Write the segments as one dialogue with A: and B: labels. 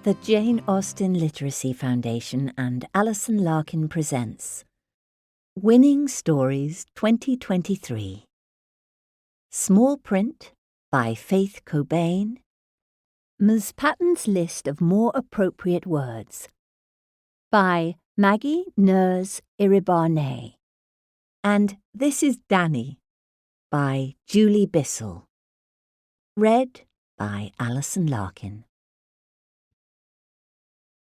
A: The Jane Austen Literacy Foundation and Alison Larkin presents Winning Stories 2023. Small Print by Faith Cobaine. Ms. Patton's List of More Appropriate Words by Maggie Iribarne. And This is Danny by Julie Bissell. Read by Alison Larkin.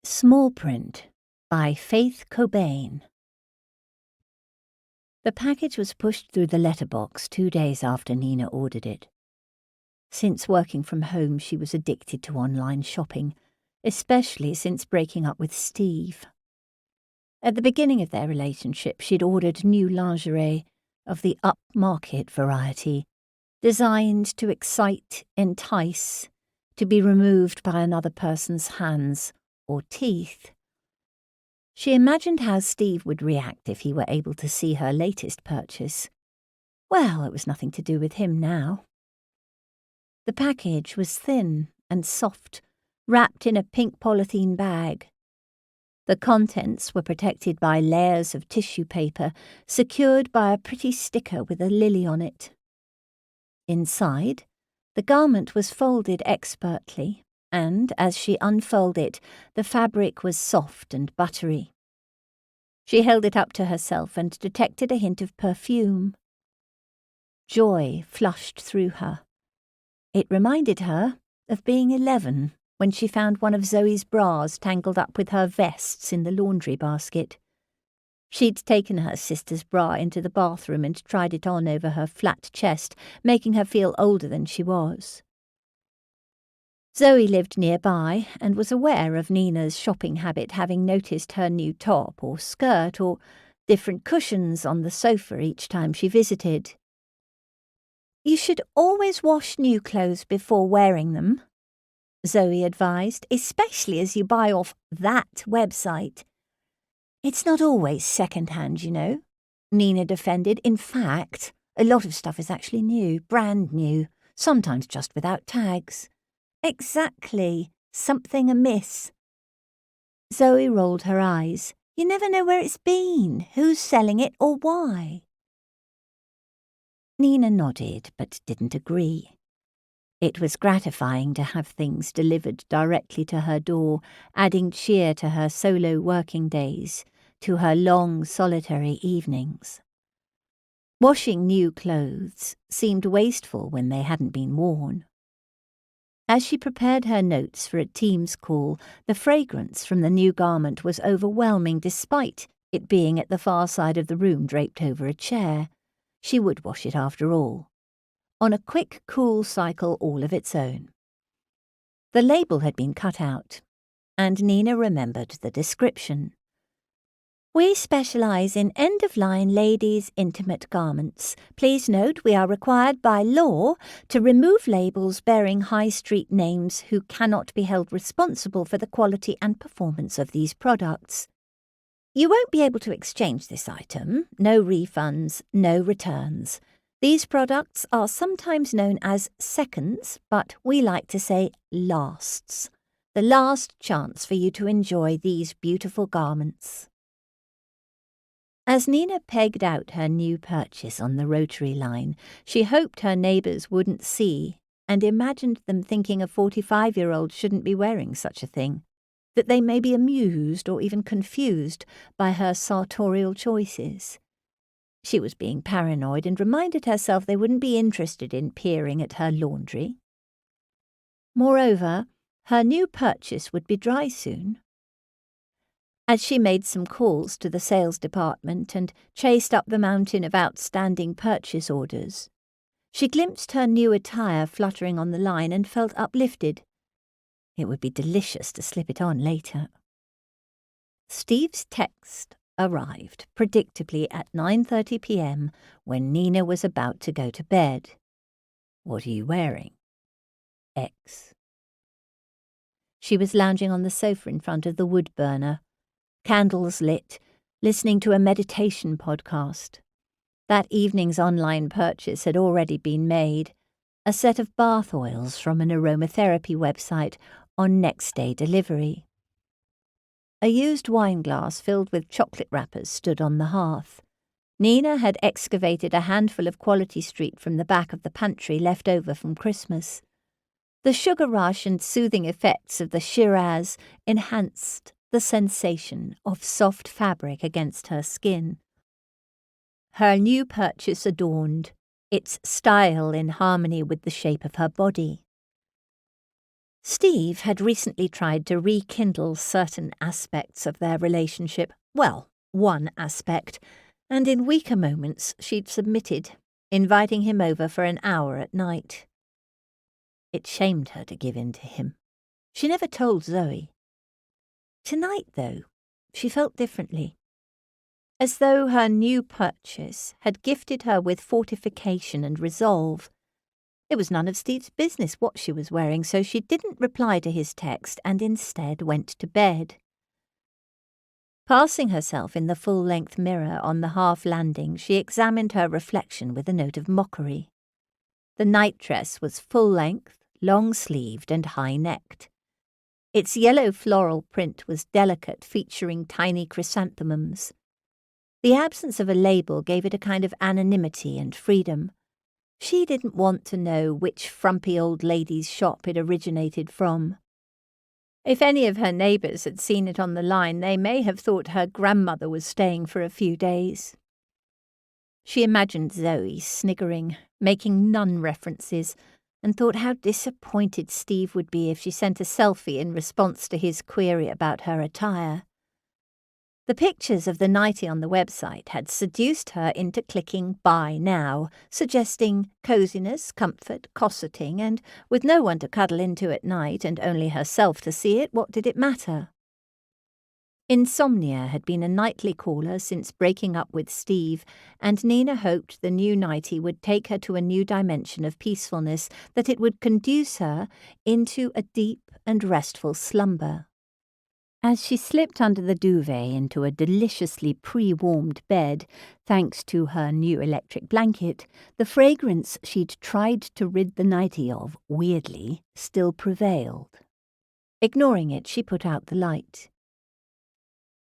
A: Small Print by Faith Cobaine. The package was pushed through the letterbox 2 days after Nina ordered it. Since working from home, she was addicted to online shopping, especially since breaking up with Steve. At the beginning of their relationship, she'd ordered new lingerie of the upmarket variety, designed to excite, entice, to be removed by another person's hands or teeth. She imagined how Steve would react if he were able to see her latest purchase. Well, it was nothing to do with him now. The package was thin and soft, wrapped in a pink polythene bag. The contents were protected by layers of tissue paper, secured by a pretty sticker with a lily on it. Inside, the garment was folded expertly, and, as she unfolded it, the fabric was soft and buttery. She held it up to herself and detected a hint of perfume. Joy flushed through her. It reminded her of being 11 when she found one of Zoe's bras tangled up with her vests in the laundry basket. She'd taken her sister's bra into the bathroom and tried it on over her flat chest, making her feel older than she was. Zoe lived nearby and was aware of Nina's shopping habit, having noticed her new top or skirt or different cushions on the sofa each time she visited. "You should always wash new clothes before wearing them," Zoe advised, "especially as you buy off that website." "It's not always second-hand, you know," Nina defended. "In fact, a lot of stuff is actually new, brand new, sometimes just without tags." "Exactly. Something amiss." Zoe rolled her eyes. "You never know where it's been, who's selling it, or why." Nina nodded, but didn't agree. It was gratifying to have things delivered directly to her door, adding cheer to her solo working days, to her long, solitary evenings. Washing new clothes seemed wasteful when they hadn't been worn. As she prepared her notes for a Teams call, the fragrance from the new garment was overwhelming despite it being at the far side of the room draped over a chair. She would wash it after all, on a quick, cool cycle all of its own. The label had been cut out, and Nina remembered the description. "We specialise in end-of-line ladies' intimate garments. Please note we are required by law to remove labels bearing high street names who cannot be held responsible for the quality and performance of these products. You won't be able to exchange this item, no refunds, no returns. These products are sometimes known as seconds, but we like to say lasts. The last chance for you to enjoy these beautiful garments." As Nina pegged out her new purchase on the rotary line, she hoped her neighbours wouldn't see and imagined them thinking a 45-year-old shouldn't be wearing such a thing, that they may be amused or even confused by her sartorial choices. She was being paranoid and reminded herself they wouldn't be interested in peering at her laundry. Moreover, her new purchase would be dry soon. As she made some calls to the sales department and chased up the mountain of outstanding purchase orders, she glimpsed her new attire fluttering on the line and felt uplifted. It would be delicious to slip it on later. Steve's text arrived predictably at 9:30 p.m. when Nina was about to go to bed. "What are you wearing?" X. She was lounging on the sofa in front of the wood burner, candles lit, listening to a meditation podcast. That evening's online purchase had already been made, a set of bath oils from an aromatherapy website on next-day delivery. A used wine glass filled with chocolate wrappers stood on the hearth. Nina had excavated a handful of Quality Street from the back of the pantry left over from Christmas. The sugar rush and soothing effects of the Shiraz enhanced the sensation of soft fabric against her skin. Her new purchase adorned, its style in harmony with the shape of her body. Steve had recently tried to rekindle certain aspects of their relationship, well, one aspect, and in weaker moments she'd submitted, inviting him over for an hour at night. It shamed her to give in to him. She never told Zoe. Tonight, though, she felt differently. As though her new purchase had gifted her with fortification and resolve. It was none of Steve's business what she was wearing, so she didn't reply to his text and instead went to bed. Passing herself in the full-length mirror on the half-landing, she examined her reflection with a note of mockery. The nightdress was full-length, long-sleeved and high-necked. Its yellow floral print was delicate, featuring tiny chrysanthemums. The absence of a label gave it a kind of anonymity and freedom. She didn't want to know which frumpy old lady's shop it originated from. If any of her neighbours had seen it on the line, they may have thought her grandmother was staying for a few days. She imagined Zoe sniggering, making nun references, and thought how disappointed Steve would be if she sent a selfie in response to his query about her attire. The pictures of the nightie on the website had seduced her into clicking buy now, suggesting coziness, comfort, cosseting, and with no one to cuddle into at night and only herself to see it, what did it matter? Insomnia had been a nightly caller since breaking up with Steve, and Nina hoped the new nightie would take her to a new dimension of peacefulness, that it would conduce her into a deep and restful slumber. As she slipped under the duvet into a deliciously pre-warmed bed, thanks to her new electric blanket, the fragrance she'd tried to rid the nightie of, weirdly, still prevailed. Ignoring it, she put out the light.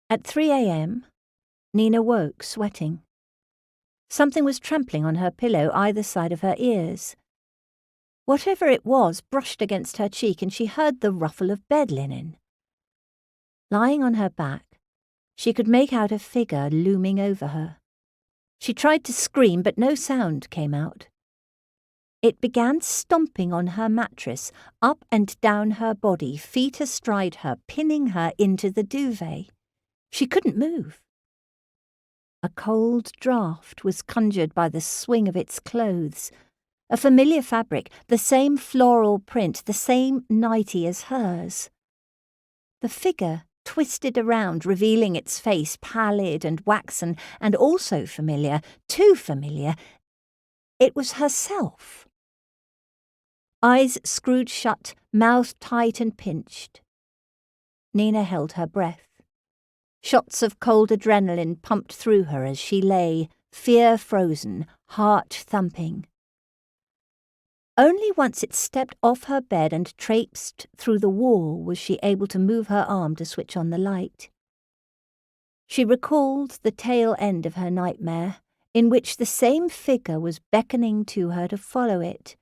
A: At 3 a.m., Nina woke, sweating. Something was trampling on her pillow either side of her ears. Whatever it was brushed against her cheek, and she heard the ruffle of bed linen. Lying on her back, she could make out a figure looming over her. She tried to scream, but no sound came out. It began stomping on her mattress, up and down her body, feet astride her, pinning her into the duvet. She couldn't move. A cold draught was conjured by the swing of its clothes. A familiar fabric, the same floral print, the same nightie as hers. The figure twisted around, revealing its face, pallid and waxen, and also familiar, too familiar. It was herself. Eyes screwed shut, mouth tight and pinched. Nina held her breath. Shots of cold adrenaline pumped through her as she lay, fear-frozen, heart-thumping. Only once it stepped off her bed and traipsed through the wall was she able to move her arm to switch on the light. She recalled the tail end of her nightmare, in which the same figure was beckoning to her to follow it.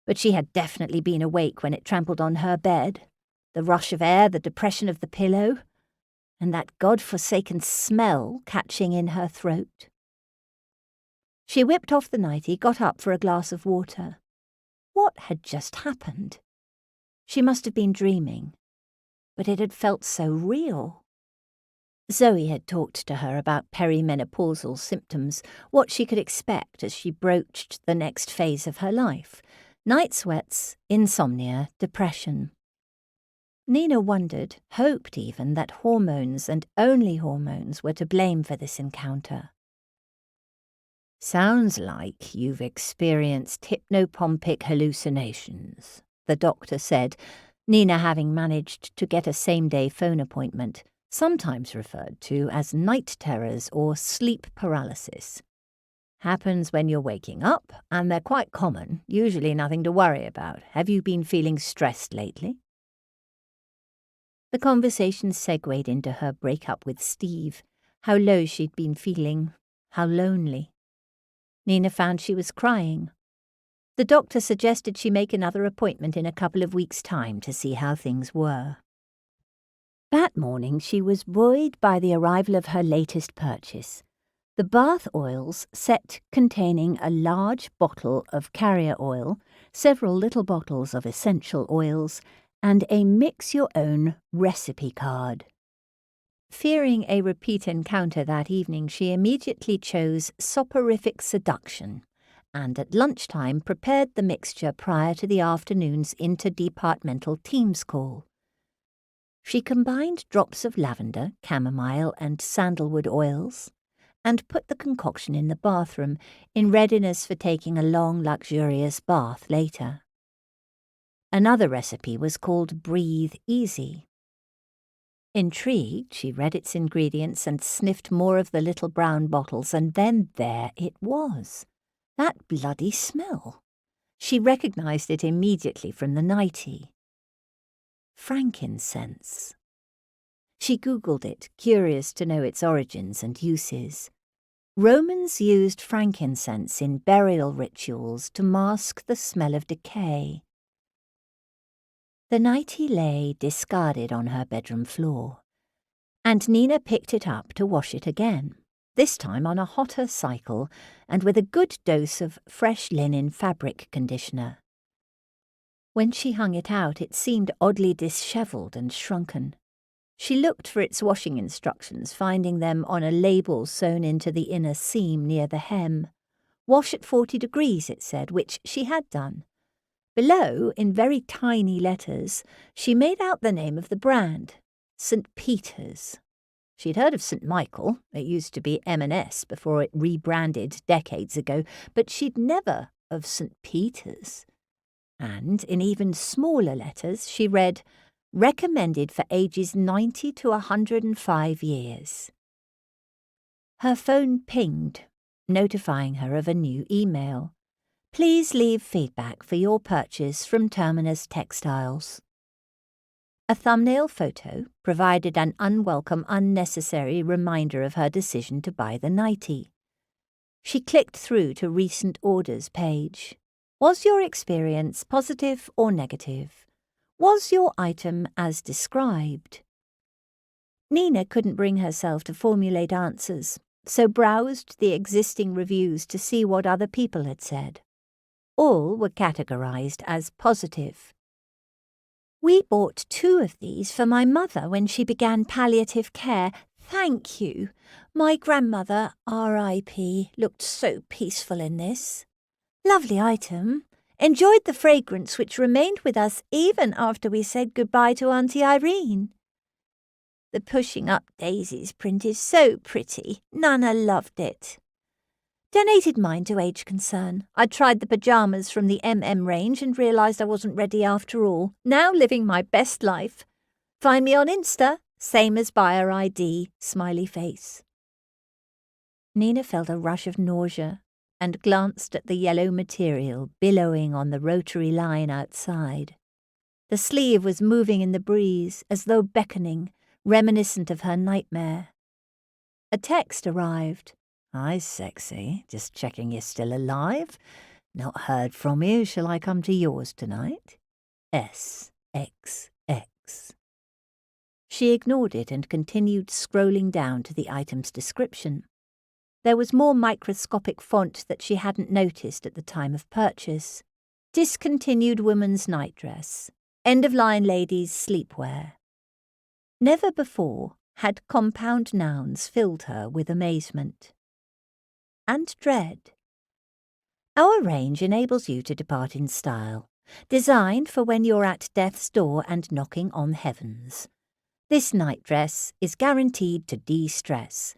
A: But she had definitely been awake when it trampled on her bed. The rush of air, the depression of the pillow, and that God-forsaken smell catching in her throat. She whipped off the nightie, got up for a glass of water. What had just happened? She must have been dreaming, but it had felt so real. Zoe had talked to her about perimenopausal symptoms, what she could expect as she broached the next phase of her life. Night sweats, insomnia, depression. Nina wondered, hoped even, that hormones and only hormones were to blame for this encounter. "Sounds like you've experienced hypnopompic hallucinations," the doctor said, Nina having managed to get a same-day phone appointment, sometimes referred to as night terrors or sleep paralysis. Happens when you're waking up, and they're quite common, usually nothing to worry about. Have you been feeling stressed lately? The conversation segued into her breakup with Steve, how low she'd been feeling, how lonely. Nina found she was crying. The doctor suggested she make another appointment in a couple of weeks' time to see how things were. That morning she was buoyed by the arrival of her latest purchase, the bath oils set containing a large bottle of carrier oil, several little bottles of essential oils, and a mix-your-own recipe card. Fearing a repeat encounter that evening, she immediately chose soporific seduction, and at lunchtime prepared the mixture prior to the afternoon's interdepartmental Teams call. She combined drops of lavender, chamomile, and sandalwood oils, and put the concoction in the bathroom in readiness for taking a long, luxurious bath later. Another recipe was called Breathe Easy. Intrigued, she read its ingredients and sniffed more of the little brown bottles, and then there it was. That bloody smell. She recognized it immediately from the nightie. Frankincense. She Googled it, curious to know its origins and uses. Romans used frankincense in burial rituals to mask the smell of decay. The nightie lay discarded on her bedroom floor, and Nina picked it up to wash it again, this time on a hotter cycle and with a good dose of fresh linen fabric conditioner. When she hung it out, it seemed oddly dishevelled and shrunken. She looked for its washing instructions, finding them on a label sewn into the inner seam near the hem. Wash at 40 degrees, it said, which she had done. Below, in very tiny letters, she made out the name of the brand, St. Peter's. She'd heard of St. Michael, it used to be M&S before it rebranded decades ago, but she'd never of St. Peter's. And, in even smaller letters, she read, recommended for ages 90 to 105 years. Her phone pinged, notifying her of a new email. Please leave feedback for your purchase from Terminus Textiles. A thumbnail photo provided an unwelcome, unnecessary reminder of her decision to buy the nightie. She clicked through to Recent Orders page. Was your experience positive or negative? Was your item as described? Nina couldn't bring herself to formulate answers, so browsed the existing reviews to see what other people had said. All were categorized as positive. We bought 2 of these for my mother when she began palliative care. Thank you. My grandmother, R.I.P., looked so peaceful in this. Lovely item. Enjoyed the fragrance which remained with us even after we said goodbye to Auntie Irene. The Pushing Up Daisies print is so pretty. Nana loved it. Donated mine to Age Concern. I tried the pyjamas from the MM range and realised I wasn't ready after all. Now living my best life. Find me on Insta, same as buyer ID, smiley face. Nina felt a rush of nausea and glanced at the yellow material billowing on the rotary line outside. The sleeve was moving in the breeze as though beckoning, reminiscent of her nightmare. A text arrived. Hi, sexy. Just checking you're still alive. Not heard from you. Shall I come to yours tonight? SXX. She ignored it and continued scrolling down to the item's description. There was more microscopic font that she hadn't noticed at the time of purchase. Discontinued woman's nightdress. End-of-line ladies' sleepwear. Never before had compound nouns filled her with amazement and dread. Our range enables you to depart in style, designed for when you're at death's door and knocking on heaven's. This nightdress is guaranteed to de-stress.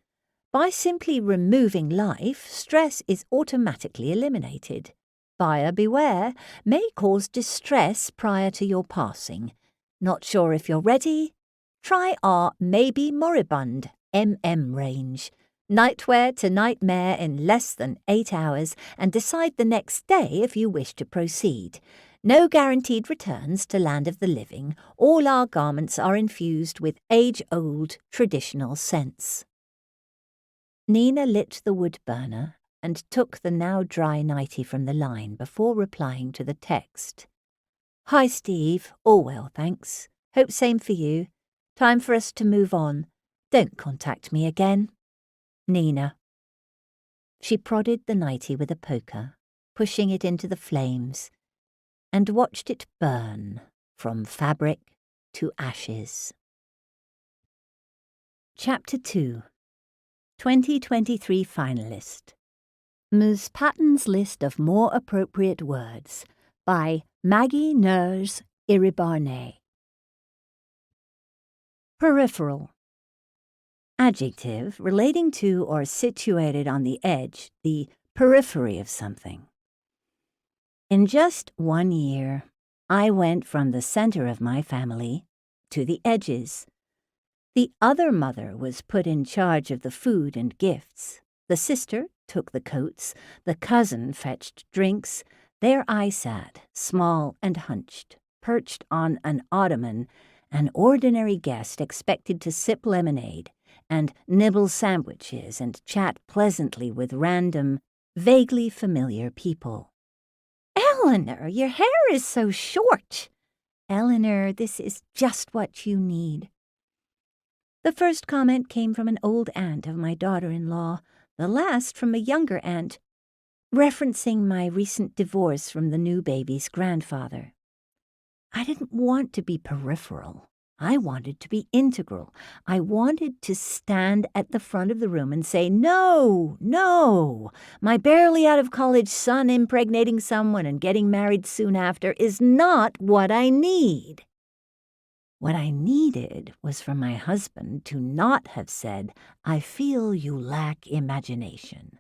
A: By simply removing life, stress is automatically eliminated. Buyer beware, may cause distress prior to your passing. Not sure if you're ready? Try our Maybe Moribund MM range. Nightwear to nightmare in less than 8 hours and decide the next day if you wish to proceed. No guaranteed returns to land of the living. All our garments are infused with age-old traditional scents. Nina lit the wood burner and took the now dry nightie from the line before replying to the text. Hi, Steve. All well, thanks. Hope same for you. Time for us to move on. Don't contact me again. Nina. She prodded the nightie with a poker, pushing it into the flames, and watched it burn from fabric to ashes. Chapter 2. 2023 Finalist. Ms. Patton's List of More Appropriate Words by Maggie Iribarne. Peripheral. Adjective relating to or situated on the edge, the periphery of something. In just 1 year, I went from the center of my family to the edges. The other mother was put in charge of the food and gifts. The sister took the coats. The cousin fetched drinks. There I sat, small and hunched, perched on an ottoman, an ordinary guest expected to sip lemonade and nibble sandwiches and chat pleasantly with random, vaguely familiar people. Eleanor, your hair is so short. Eleanor, this is just what you need. The first comment came from an old aunt of my daughter-in-law, the last from a younger aunt, referencing my recent divorce from the new baby's grandfather. I didn't want to be peripheral. I wanted to be integral. I wanted to stand at the front of the room and say, no, my barely out-of-college son impregnating someone and getting married soon after is not what I need. What I needed was for my husband to not have said, I feel you lack imagination.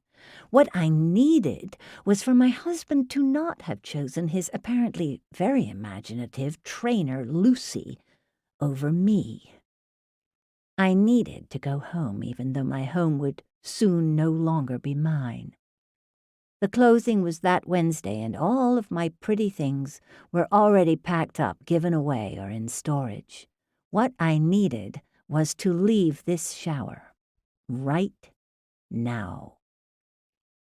A: What I needed was for my husband to not have chosen his apparently very imaginative trainer, Lucy, over me. I needed to go home, even though my home would soon no longer be mine. The closing was that Wednesday, and all of my pretty things were already packed up, given away, or in storage. What I needed was to leave this shower right now.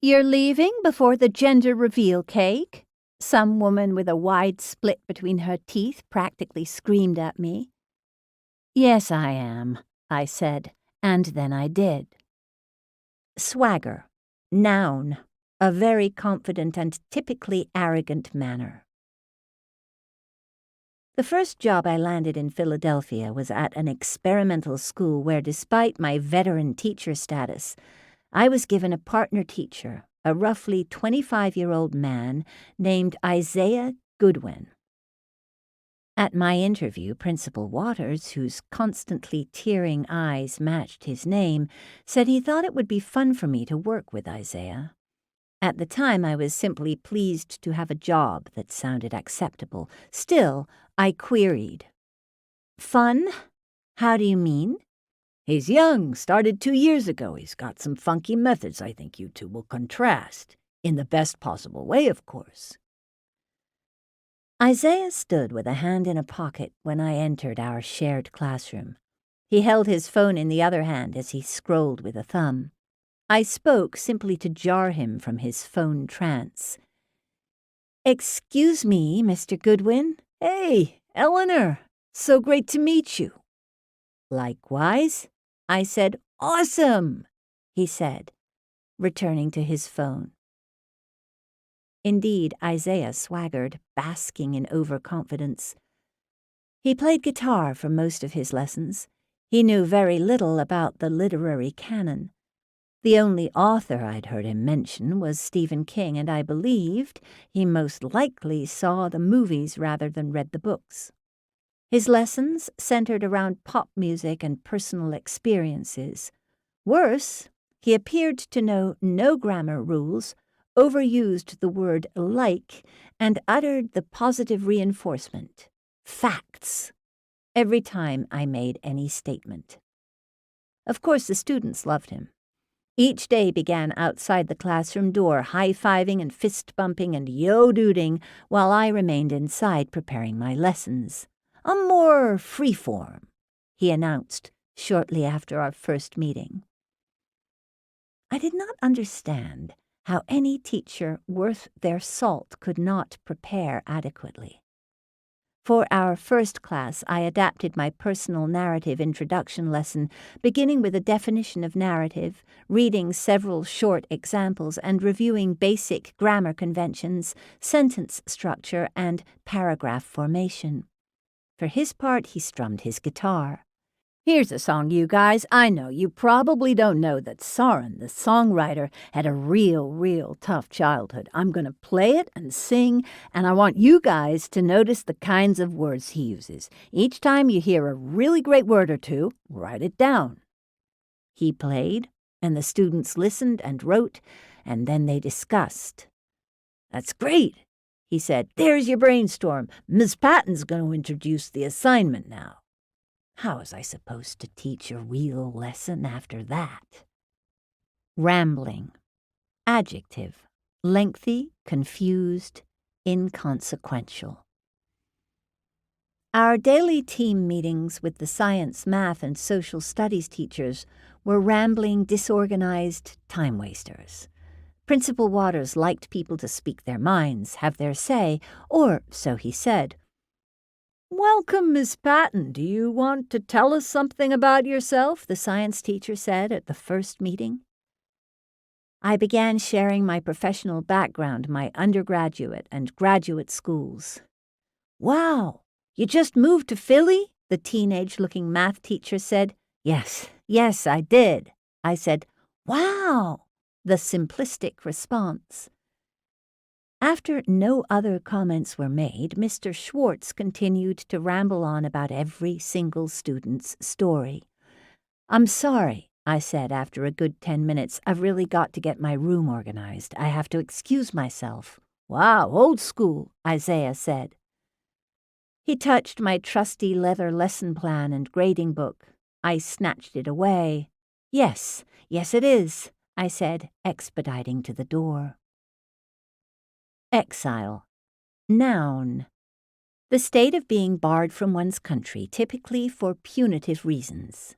A: You're leaving before the gender reveal cake? Some woman with a wide split between her teeth practically screamed at me. Yes, I am, I said, and then I did. Swagger. Noun. A very confident and typically arrogant manner. The first job I landed in Philadelphia was at an experimental school where, despite my veteran teacher status, I was given a partner teacher, a roughly 25-year-old man named Isaiah Goodwin. At my interview, Principal Waters, whose constantly tearing eyes matched his name, said he thought it would be fun for me to work with Isaiah. At the time, I was simply pleased to have a job that sounded acceptable. Still, I queried. Fun? How do you mean? He's young, started 2 years ago. He's got some funky methods I think you two will contrast. In the best possible way, of course. Isaiah stood with a hand in a pocket when I entered our shared classroom. He held his phone in the other hand as he scrolled with a thumb. I spoke simply to jar him from his phone trance. Excuse me, Mr. Goodwin. Hey, Eleanor. So great to meet you. Likewise. I said, Awesome, he said, returning to his phone. Indeed, Isaiah swaggered, basking in overconfidence. He played guitar for most of his lessons. He knew very little about the literary canon. The only author I'd heard him mention was Stephen King, and I believed he most likely saw the movies rather than read the books. His lessons centered around pop music and personal experiences. Worse, he appeared to know no grammar rules, overused the word like, and uttered the positive reinforcement, facts, every time I made any statement. Of course, the students loved him. Each day began outside the classroom door, high-fiving and fist-bumping and yo-dooting, while I remained inside preparing my lessons. A more free-form, he announced shortly after our first meeting. I did not understand how any teacher worth their salt could not prepare adequately. For our first class, I adapted my personal narrative introduction lesson, beginning with a definition of narrative, reading several short examples, and reviewing basic grammar conventions, sentence structure, and paragraph formation. For his part, he strummed his guitar. "Here's a song, you guys. I know you probably don't know that Soren, the songwriter, had a real tough childhood. I'm going to play it and sing, and I want you guys to notice the kinds of words he uses. Each time you hear a really great word or two, write it down." He played, and the students listened and wrote, and then they discussed. "That's great," he said. "There's your brainstorm. Miss Patton's going to introduce the assignment now." How was I supposed to teach a real lesson after that? Rambling. Adjective. Lengthy, confused, inconsequential. Our daily team meetings with the science, math, and social studies teachers were rambling, disorganized time wasters. Principal Waters liked people to speak their minds, have their say, or so he said. "Welcome, Miss Patton. Do you want to tell us something about yourself?" the science teacher said at the first meeting. I began sharing my professional background, my undergraduate and graduate schools. "Wow, you just moved to Philly?" the teenage-looking math teacher said. Yes, I did," I said. "Wow," the simplistic response. After no other comments were made, Mr. Schwartz continued to ramble on about every single student's story. "I'm sorry," I said after a good 10 minutes. "I've really got to get my room organized. I have to excuse myself." "Wow, old school," Isaiah said. He touched my trusty leather lesson plan and grading book. I snatched it away. Yes, it is," I said, expediting to the door. Exile. Noun. The state of being barred from one's country, typically for punitive reasons.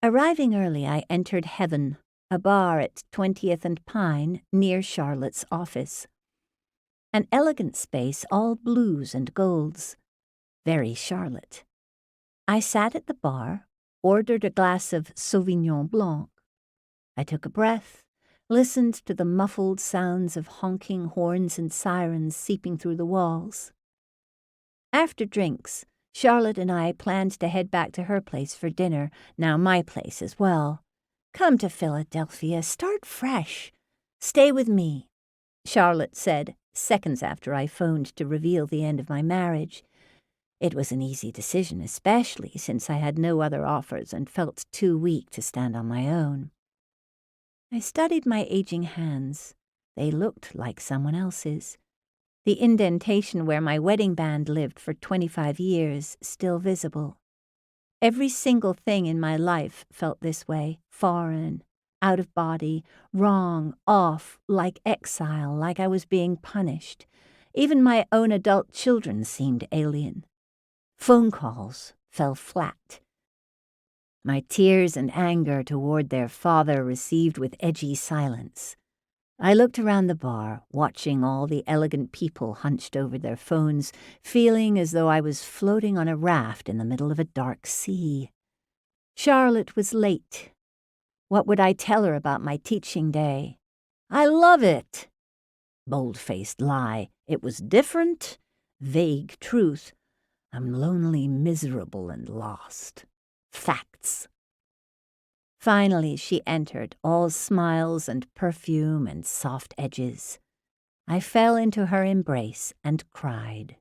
A: Arriving early, I entered Heaven, a bar at 20th and Pine, near Charlotte's office. An elegant space, all blues and golds. Very Charlotte. I sat at the bar, ordered a glass of Sauvignon Blanc. I took a breath, listened to the muffled sounds of honking horns and sirens seeping through the walls. After drinks, Charlotte and I planned to head back to her place for dinner, now my place as well. "Come to Philadelphia, start fresh. Stay with me," Charlotte said, seconds after I phoned to reveal the end of my marriage. It was an easy decision, especially since I had no other offers and felt too weak to stand on my own. I studied my aging hands. They looked like someone else's. The indentation where my wedding band lived for 25 years still visible. Every single thing in my life felt this way, foreign, out of body, wrong, off, like exile, like I was being punished. Even my own adult children seemed alien. Phone calls fell flat. My tears and anger toward their father received with edgy silence. I looked around the bar, watching all the elegant people hunched over their phones, feeling as though I was floating on a raft in the middle of a dark sea. Charlotte was late. What would I tell her about my teaching day? "I love it." Bold-faced lie. It was different. Vague truth. I'm lonely, miserable, and lost. Facts. Finally, she entered, all smiles and perfume and soft edges. I fell into her embrace and cried.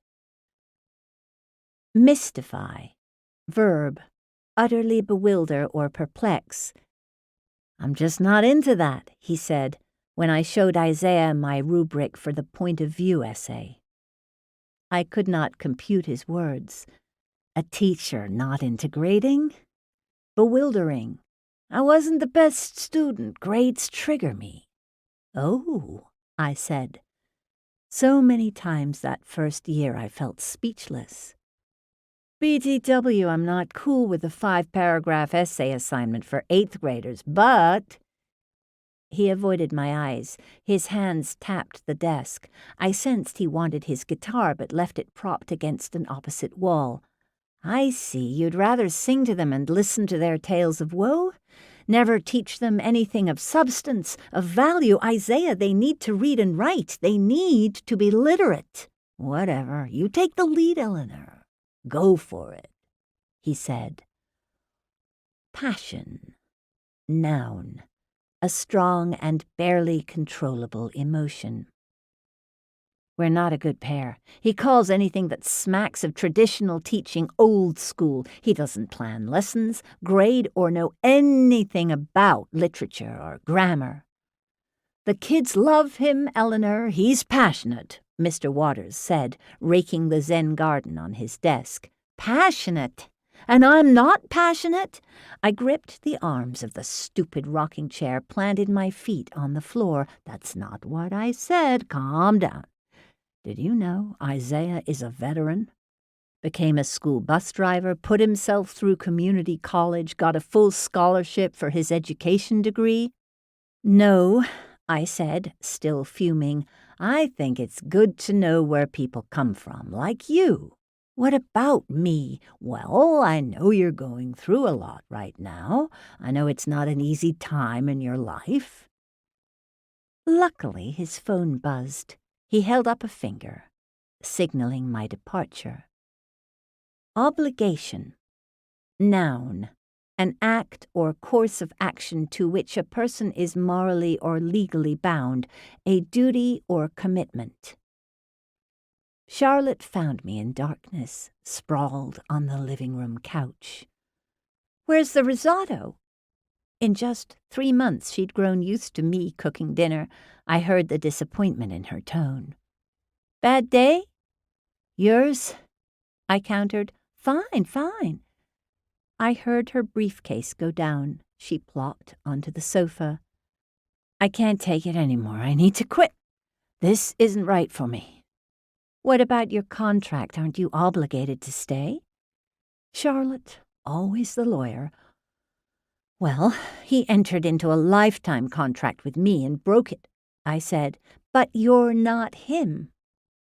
A: Mystify. Verb. Utterly bewilder or perplex. "I'm just not into that," he said, when I showed Isaiah my rubric for the point of view essay. I could not compute his words. A teacher not integrating? Bewildering. I wasn't the best student. Grades trigger me." "Oh," I said. So many times that first year I felt speechless. "BTW, I'm not cool with a 5-paragraph essay assignment for 8th graders, but—" He avoided my eyes. His hands tapped the desk. I sensed he wanted his guitar but left it propped against an opposite wall. "I see, you'd rather sing to them and listen to their tales of woe? Never teach them anything of substance, of value. Isaiah, they need to read and write. They need to be literate." "Whatever. You take the lead, Eleanor. Go for it," he said. Passion. Noun. A strong and barely controllable emotion. We're not a good pair. He calls anything that smacks of traditional teaching old school. He doesn't plan lessons, grade, or know anything about literature or grammar. "The kids love him, Eleanor. He's passionate," Mr. Waters said, raking the Zen garden on his desk. "Passionate? And I'm not passionate?" I gripped the arms of the stupid rocking chair, planted my feet on the floor. "That's not what I said. Calm down. Did you know Isaiah is a veteran? Became a school bus driver, put himself through community college, got a full scholarship for his education degree?" "No," I said, still fuming. "I think it's good to know where people come from, like you." "What about me?" "Well, I know you're going through a lot right now. I know it's not an easy time in your life." Luckily, his phone buzzed. He held up a finger, signaling my departure. Obligation. Noun. An act or course of action to which a person is morally or legally bound, a duty or commitment. Charlotte found me in darkness, sprawled on the living room couch. "Where's the risotto?" In just 3 months she'd grown used to me cooking dinner. I heard the disappointment in her tone. "Bad day?" "Yours?" I countered. "Fine, fine." I heard her briefcase go down. She plopped onto the sofa. "I can't take it anymore. I need to quit. This isn't right for me." "What about your contract? Aren't you obligated to stay?" Charlotte, always the lawyer. "Well, he entered into a lifetime contract with me and broke it," I said. "But you're not him."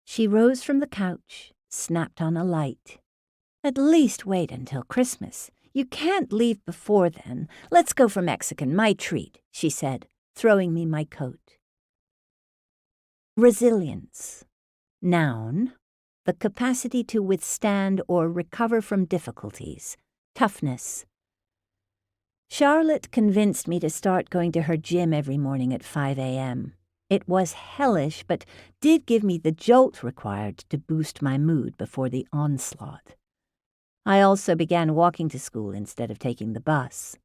A: She rose from the couch, snapped on a light. "At least wait until Christmas. You can't leave before then. Let's go for Mexican, my treat," she said, throwing me my coat. Resilience. Noun. The capacity to withstand or recover from difficulties. Toughness. Charlotte convinced me to start going to her gym every morning at 5 a.m. It was hellish, but did give me the jolt required to boost my mood before the onslaught. I also began walking to school instead of taking the bus.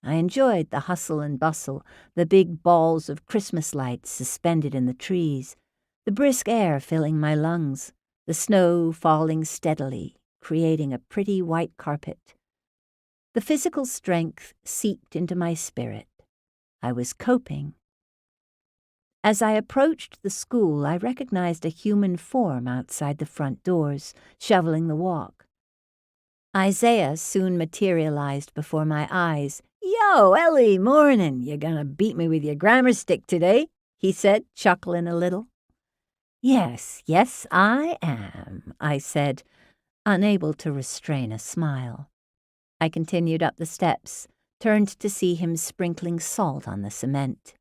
A: I enjoyed the hustle and bustle, the big balls of Christmas lights suspended in the trees, the brisk air filling my lungs, the snow falling steadily, creating a pretty white carpet. The physical strength seeped into my spirit. I was coping. As I approached the school, I recognized a human form outside the front doors, shoveling the walk. Isaiah soon materialized before my eyes. "Yo, Ellie, mornin'. You gonna beat me with your grammar stick today?" he said, chuckling a little. Yes, I am," I said, unable to restrain a smile. I continued up the steps, turned to see him sprinkling salt on the cement.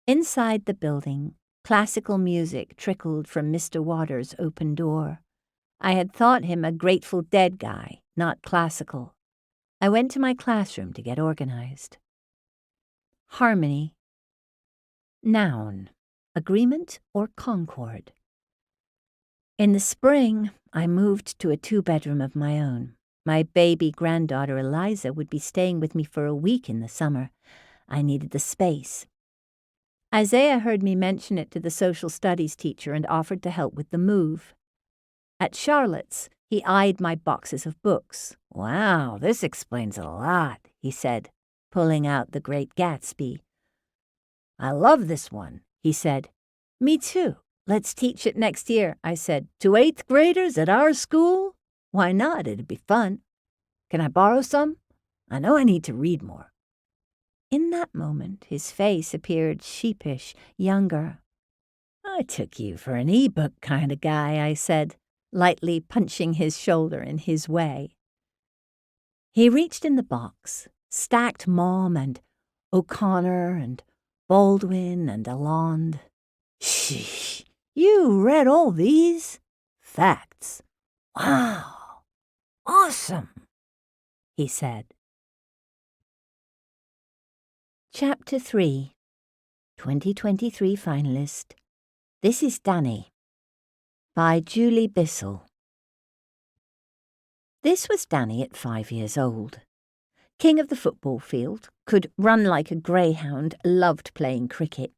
A: Inside the building, classical music trickled from Mr. Waters' open door. I had thought him a Grateful Dead guy, not classical. I went to my classroom to get organized. Harmony. Noun. Agreement or concord. In the spring, I moved to a 2-bedroom of my own. My baby granddaughter Eliza would be staying with me for a week in the summer. I needed the space. Isaiah heard me mention it to the social studies teacher and offered to help with the move. At Charlotte's, he eyed my boxes of books. "Wow, this explains a lot," he said. pulling out The Great Gatsby. "I love this one," he said. "Me too. Let's teach it next year," I said. "To 8th graders at our school? Why not? It'd be fun. Can I borrow some? I know I need to read more." In that moment, his face appeared sheepish, younger. "I took you for an e-book kind of guy," I said, lightly punching his shoulder in his way. He reached in the box, stacked Mom and O'Connor and Baldwin and Allende. "Shh! You read all these? Facts. Wow! Awesome!" he said. Chapter 3. 2023 finalist. This is Danny. By Julie Bissell. This was Danny at 5 years old. King of the football field, could run like a greyhound, loved playing cricket.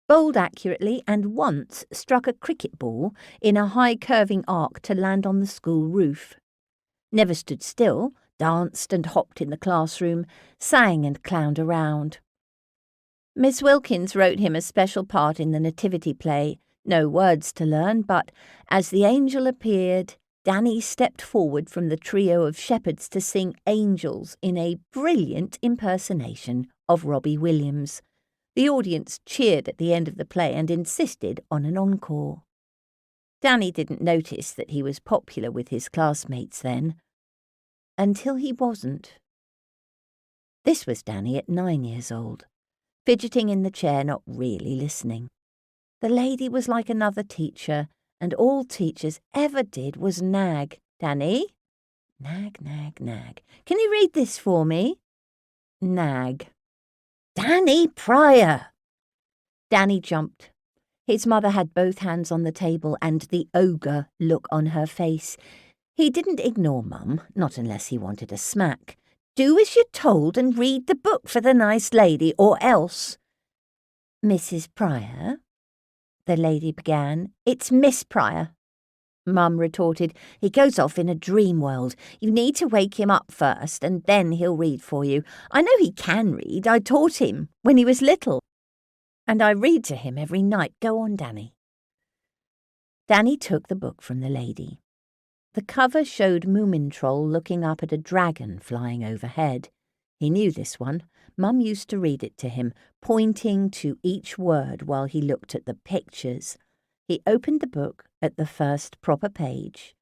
A: Bowled accurately and once struck a cricket ball in a high curving arc to land on the school roof. Never stood still, danced and hopped in the classroom, sang and clowned around. Miss Wilkins wrote him a special part in the nativity play, no words to learn, but as the angel appeared, Danny stepped forward from the trio of shepherds to sing Angels in a brilliant impersonation of Robbie Williams. The audience cheered at the end of the play and insisted on an encore. Danny didn't notice that he was popular with his classmates then, until he wasn't. This was Danny at 9 years old, fidgeting in the chair, not really listening. The lady was like another teacher, and all teachers ever did was nag. "Danny? Nag, nag, nag. Can you read this for me?" Nag. "Danny Pryor!" Danny jumped. His mother had both hands on the table and the ogre look on her face. He didn't ignore Mum, not unless he wanted a smack. "Do as you're told and read the book for the nice lady, or else—" "Mrs. Pryor?" the lady began. "It's Miss Pryor," Mum retorted. "He goes off in a dream world. You need to wake him up first, and then he'll read for you. I know he can read. I taught him when he was little. And I read to him every night. Go on, Danny." Danny took the book from the lady. The cover showed Moomintroll looking up at a dragon flying overhead. He knew this one. Mum used to read it to him, pointing to each word while he looked at the pictures. He opened the book at the first proper page,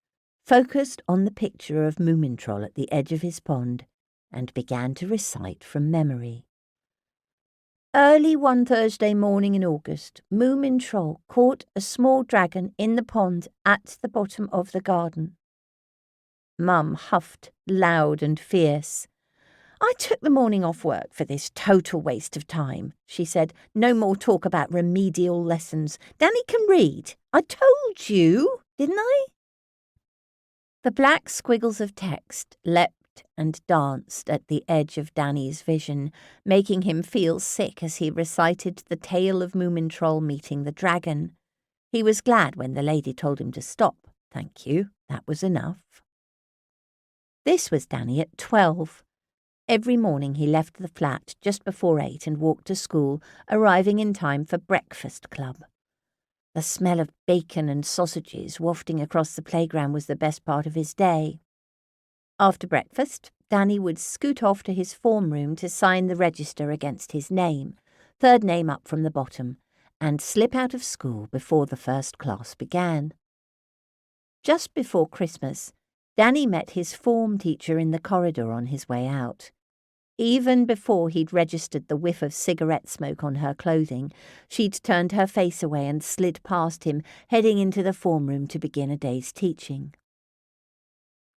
A: focused on the picture of Moomintroll at the edge of his pond, and began to recite from memory. "Early one Thursday morning in August, Moomintroll caught a small dragon in the pond at the bottom of the garden." Mum huffed loud and fierce. "I took the morning off work for this total waste of time," she said. "No more talk about remedial lessons. Danny can read. I told you, didn't I?" The black squiggles of text leapt and danced at the edge of Danny's vision, making him feel sick as he recited the tale of Moomintroll meeting the dragon. He was glad when the lady told him to stop. Thank you, that was enough. This was Danny at 12. Every morning he left the flat just before 8 and walked to school, arriving in time for breakfast club. The smell of bacon and sausages wafting across the playground was the best part of his day. After breakfast, Danny would scoot off to his form room to sign the register against his name, third name up from the bottom, and slip out of school before the first class began. Just before Christmas, Danny met his form teacher in the corridor on his way out. Even before he'd registered the whiff of cigarette smoke on her clothing, she'd turned her face away and slid past him, heading into the form room to begin a day's teaching.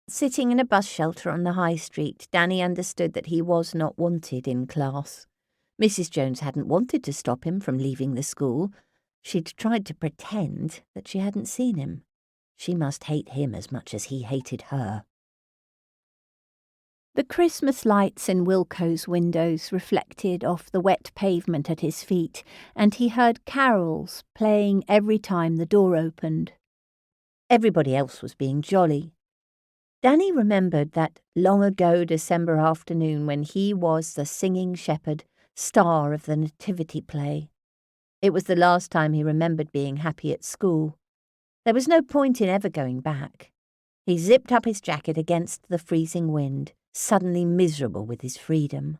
A: Sitting in a bus shelter on the high street, Danny understood that he was not wanted in class. Mrs. Jones hadn't wanted to stop him from leaving the school. She'd tried to pretend that she hadn't seen him. She must hate him as much as he hated her. The Christmas lights in Wilco's windows reflected off the wet pavement at his feet, and he heard carols playing every time the door opened. Everybody else was being jolly. Danny remembered that long ago December afternoon when he was the singing shepherd, star of the nativity play. It was the last time he remembered being happy at school. There was no point in ever going back. He zipped up his jacket against the freezing wind, suddenly miserable with his freedom.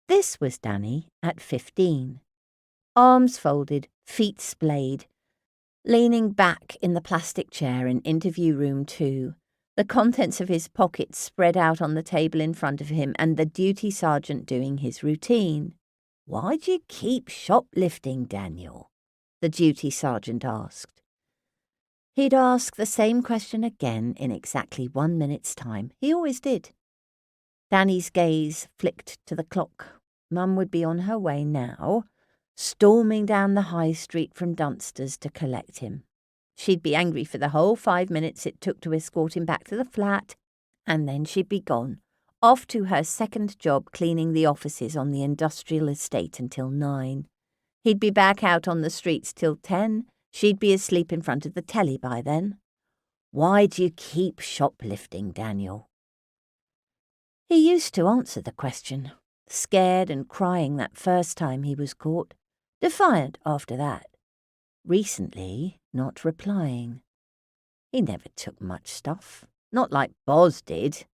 A: This was Danny at 15. Arms folded, feet splayed, leaning back in the plastic chair in interview room 2, the contents of his pockets spread out on the table in front of him and the duty sergeant doing his routine. "Why'd you keep shoplifting, Daniel?" the duty sergeant asked. He'd ask the same question again in exactly 1 minute's time. He always did. Danny's gaze flicked to the clock. Mum would be on her way now, storming down the high street from Dunster's to collect him. She'd be angry for the whole 5 minutes it took to escort him back to the flat, and then she'd be gone, off to her second job cleaning the offices on the industrial estate until 9. He'd be back out on the streets till 10. She'd be asleep in front of the telly by then. "Why'd you keep shoplifting, Daniel?" He used to answer the question, scared and crying that first time he was caught, defiant after that. Recently, not replying. He never took much stuff, not like Boz did.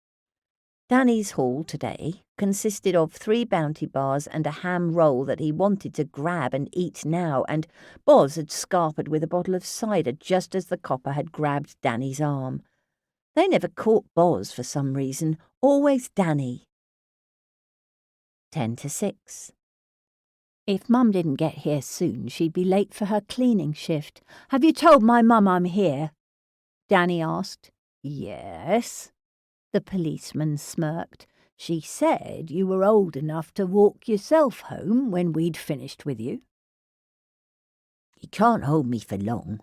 A: Danny's haul today consisted of 3 Bounty bars and a ham roll that he wanted to grab and eat now, and Boz had scarpered with a bottle of cider just as the copper had grabbed Danny's arm. They never caught Boz for some reason, always Danny. 10 to 6. If Mum didn't get here soon, she'd be late for her cleaning shift. "Have you told my mum I'm here?" Danny asked. "Yes." The policeman smirked. "She said you were old enough to walk yourself home when we'd finished with you." "You can't hold me for long,"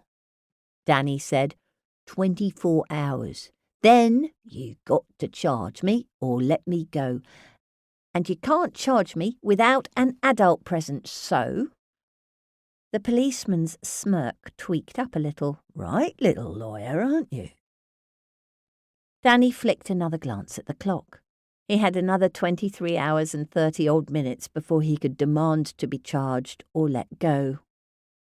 A: Danny said. 24 hours. Then you got to charge me or let me go. And you can't charge me without an adult present, so—" The policeman's smirk tweaked up a little. "Right, little lawyer, aren't you?" Danny flicked another glance at the clock. He had another 23 hours and 30-odd minutes before he could demand to be charged or let go.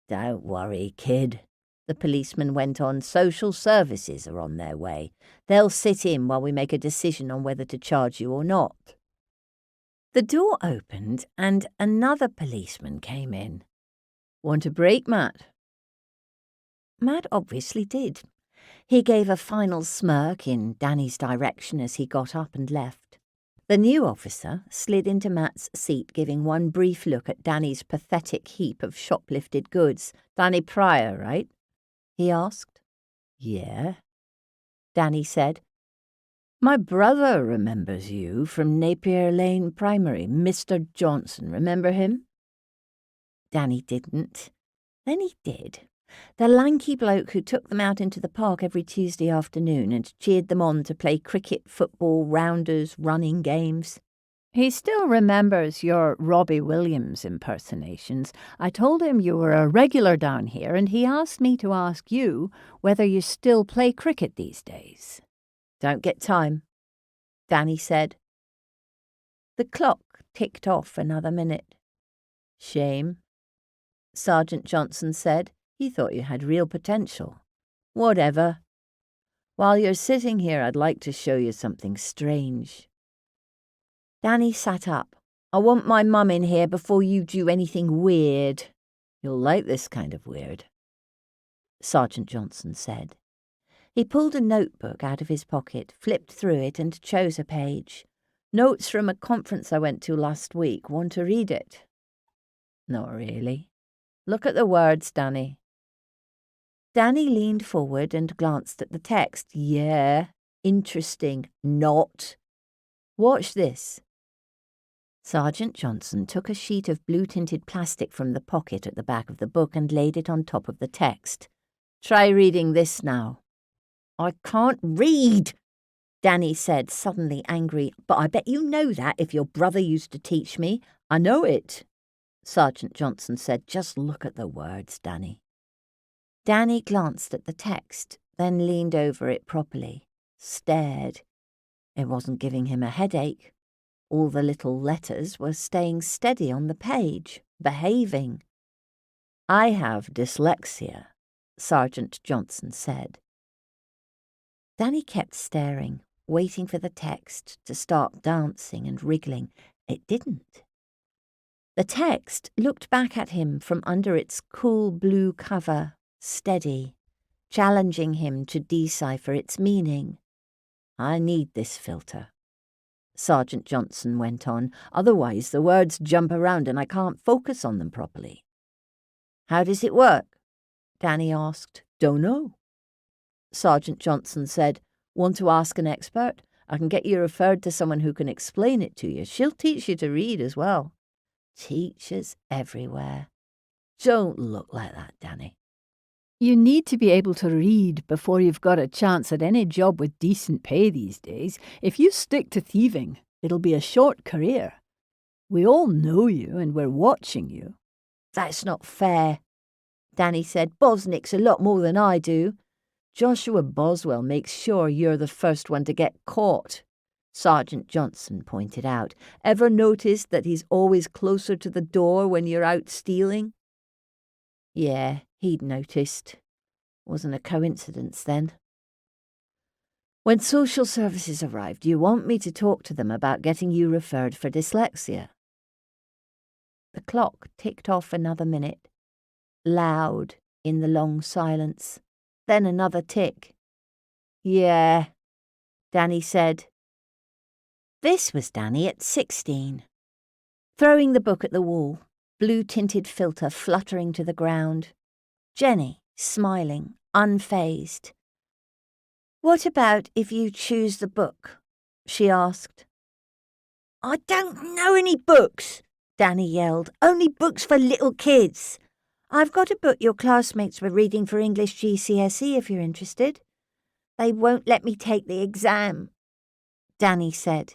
A: "Don't worry, kid," the policeman went on. "Social services are on their way. They'll sit in while we make a decision on whether to charge you or not." The door opened and another policeman came in. "Want a break, Matt?" Matt obviously did. He gave a final smirk in Danny's direction as he got up and left. The new officer slid into Matt's seat, giving one brief look at Danny's pathetic heap of shoplifted goods. "Danny Pryor, right?" he asked. "Yeah," Danny said. "My brother remembers you from Napier Lane Primary, Mr. Johnson. Remember him?" Danny didn't. Then he did. The lanky bloke who took them out into the park every Tuesday afternoon and cheered them on to play cricket, football, rounders, running games. "He still remembers your Robbie Williams impersonations. I told him you were a regular down here, and he asked me to ask you whether you still play cricket these days." "Don't get time," Danny said. The clock ticked off another minute. "Shame," Sergeant Johnson said. "He thought you had real potential." "Whatever. While you're sitting here, I'd like to show you something strange." Danny sat up. "I want my mum in here before you do anything weird." "You'll like this kind of weird," Sergeant Johnson said. He pulled a notebook out of his pocket, flipped through it and chose a page. "Notes from a conference I went to last week. Want to read it?" "Not really. Look at the words, Danny." Danny leaned forward and glanced at the text. "Yeah, interesting. Not. Watch this." Sergeant Johnson took a sheet of blue-tinted plastic from the pocket at the back of the book and laid it on top of the text. "Try reading this now." "I can't read," Danny said, suddenly angry. "But I bet you know that if your brother used to teach me." "I know it," Sergeant Johnson said. "Just look at the words, Danny." Danny glanced at the text, then leaned over it properly. stared. It wasn't giving him a headache. All the little letters were staying steady on the page, behaving. "I have dyslexia," Sergeant Johnson said. Danny kept staring, waiting for the text to start dancing and wriggling. It didn't. The text looked back at him from under its cool blue cover, steady, challenging him to decipher its meaning. "I need this filter," Sergeant Johnson went on. "Otherwise the words jump around and I can't focus on them properly." "How does it work?" Danny asked. "Don't know," Sergeant Johnson said. "Want to ask an expert? I can get you referred to someone who can explain it to you. She'll teach you to read as well." Teachers everywhere. Don't look like that, Danny.
B: You need to be able to read before you've got a chance at any job with decent pay these days. If you stick to thieving, it'll be a short career. We all know you and we're watching you.
A: "That's not fair," Danny said. "Bosnick's a lot more than I do. Joshua Boswell makes sure you're the first one to get caught," Sergeant Johnson pointed out. "Ever noticed that he's always closer to the door when you're out stealing?" Yeah, he'd noticed. Wasn't a coincidence then. "When social services arrive, do you want me to talk to them about getting you referred for dyslexia?" The clock ticked off another minute, loud in the long silence. Then another tick. "Yeah," Danny said. This was Danny at 16. Throwing the book at the wall, blue-tinted filter fluttering to the ground. Jenny, smiling, unfazed. "What about if you choose the book?" she asked. "I don't know any books," Danny yelled. "Only books for little kids. I've got a book your classmates were reading for English GCSE if you're interested." "They won't let me take the exam," Danny said.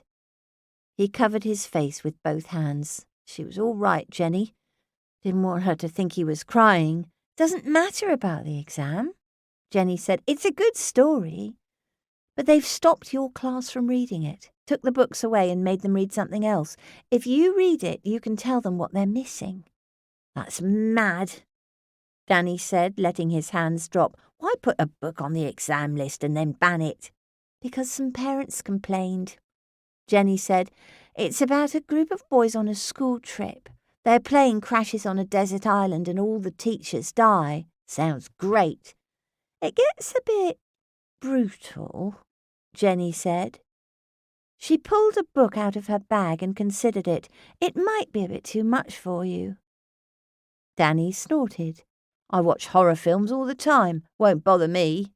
A: He covered his face with both hands. She was all right, Jenny. Didn't want her to think he was crying. "Doesn't matter about the exam," Jenny said. "It's a good story. But they've stopped your class from reading it, took the books away and made them read something else. If you read it, you can tell them what they're missing." "That's mad," Danny said, letting his hands drop. "Why put a book on the exam list and then ban it?" "Because some parents complained," Jenny said. "It's about a group of boys on a school trip. Their plane crashes on a desert island and all the teachers die." "Sounds great." "It gets a bit brutal," Jenny said. She pulled a book out of her bag and considered it. "It might be a bit too much for you." Danny snorted. "I watch horror films all the time. Won't bother me."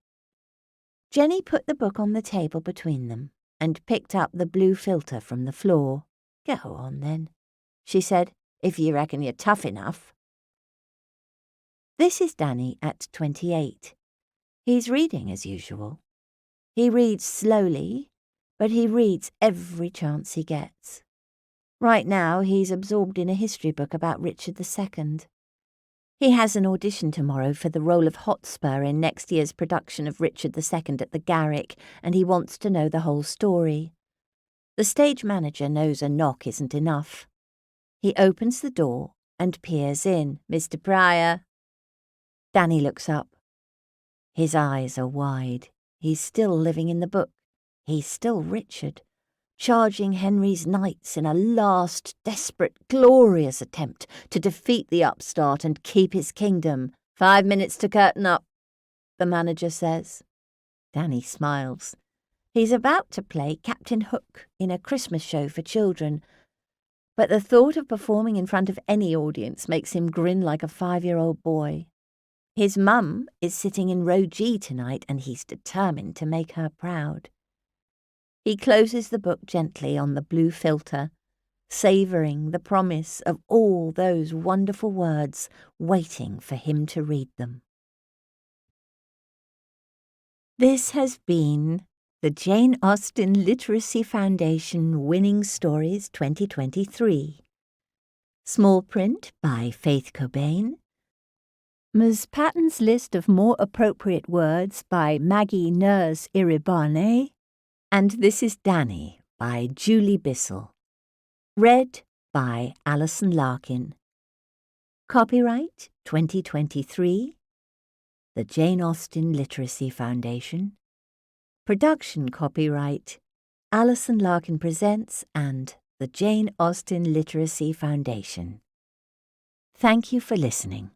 A: Jenny put the book on the table between them and picked up the blue filter from the floor. "Go on, then," she said, "if you reckon you're tough enough." This is Danny at 28. He's reading as usual. He reads slowly, but he reads every chance he gets. Right now, he's absorbed in a history book about Richard II. He has an audition tomorrow for the role of Hotspur in next year's production of Richard II at the Garrick, and he wants to know the whole story. The stage manager knows a knock isn't enough. He opens the door and peers in. "Mr. Pryor." Danny looks up. His eyes are wide. He's still living in the book. He's still Richard, charging Henry's knights in a last, desperate, glorious attempt to defeat the upstart and keep his kingdom. 5 minutes to curtain up," the manager says. Danny smiles. He's about to play Captain Hook in a Christmas show for children, but the thought of performing in front of any audience makes him grin like a 5-year-old boy. His mum is sitting in row G tonight, and he's determined to make her proud. He closes the book gently on the blue filter, savouring the promise of all those wonderful words waiting for him to read them. This has been the Jane Austen Literacy Foundation Winning Stories 2023. Small print by Faith Cobaine. Ms. Patton's list of more appropriate words by Maggie Iribarne. And This Is Danny by Julie Bissell. Read by Alison Larkin. Copyright 2023. The Jane Austen Literacy Foundation. Production copyright Alison Larkin Presents and the Jane Austen Literacy Foundation. Thank you for listening.